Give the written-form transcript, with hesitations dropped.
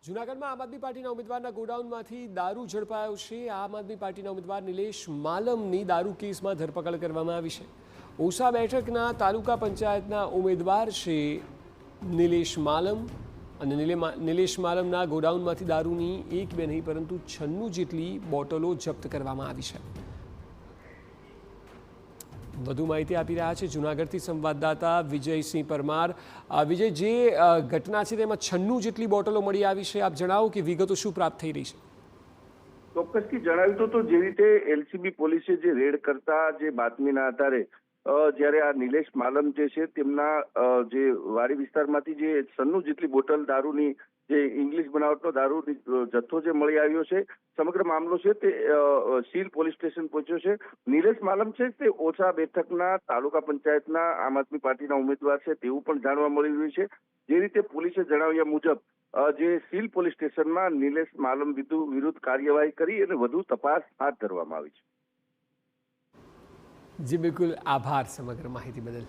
જૂનાગઢમાં આમ આદમી પાર્ટીના ઉમેદવારના ગોડાઉનમાંથી દારૂ ઝડપાયો છે। આમ આદમી પાર્ટીના ઉમેદવાર નિલેશ માલમની દારૂ કેસમાં ધરપકડ કરવામાં આવી છે। ઓસા બેઠકના તાલુકા પંચાયતના ઉમેદવાર છે નિલેશ માલમ અને નિલેશ માલમના ગોડાઉનમાંથી દારૂની એક બે નહીં પરંતુ 96 જેટલી બોટલો જપ્ત કરવામાં આવી છે। વધુ માહિતી આપી રહ્યા છે જૂનાગઢથી સંવાદદાતા વિજયસિંહ પરમાર। વિજય, જે ઘટના છે તેમાં 96 જેટલી બોટલો મળી આવી છે, આપ જણાવો કે વિગતો શું પ્રાપ્ત થઈ રહી છે? ચોક્કસથી જણાવ્યું તો જે રીતે એલસીબી પોલીસે જે રેડ કરતા જે બાતમીના આધારે જ્યારે આ નિલેશ માલમ જે છે તેમના જે વાડી વિસ્તારમાંથી જે 96 જેટલી બોટલ દારૂની જે ઇંગ્લિશ બનાવટનો દારૂ જથ્થો જે મળી આવ્યો છે, સમગ્ર મામલો છે તે સીલ પોલીસ સ્ટેશન પહોંચ્યો છે। નિલેશ માલમ છે તે ઓછા બેઠકના તાલુકા પંચાયતના આમ આદમી પાર્ટીના ઉમેદવાર છે તેવું પણ જાણવા મળી રહ્યું છે। જે રીતે પોલીસે જણાવ્યા મુજબ જે સીલ પોલીસ સ્ટેશનમાં નિલેશ માલમ વિરુદ્ધ કાર્યવાહી કરી અને વધુ તપાસ હાથ ધરવામાં આવી છે। જી બિલકુલ, આભાર સમગ્ર માહિતી બદલ।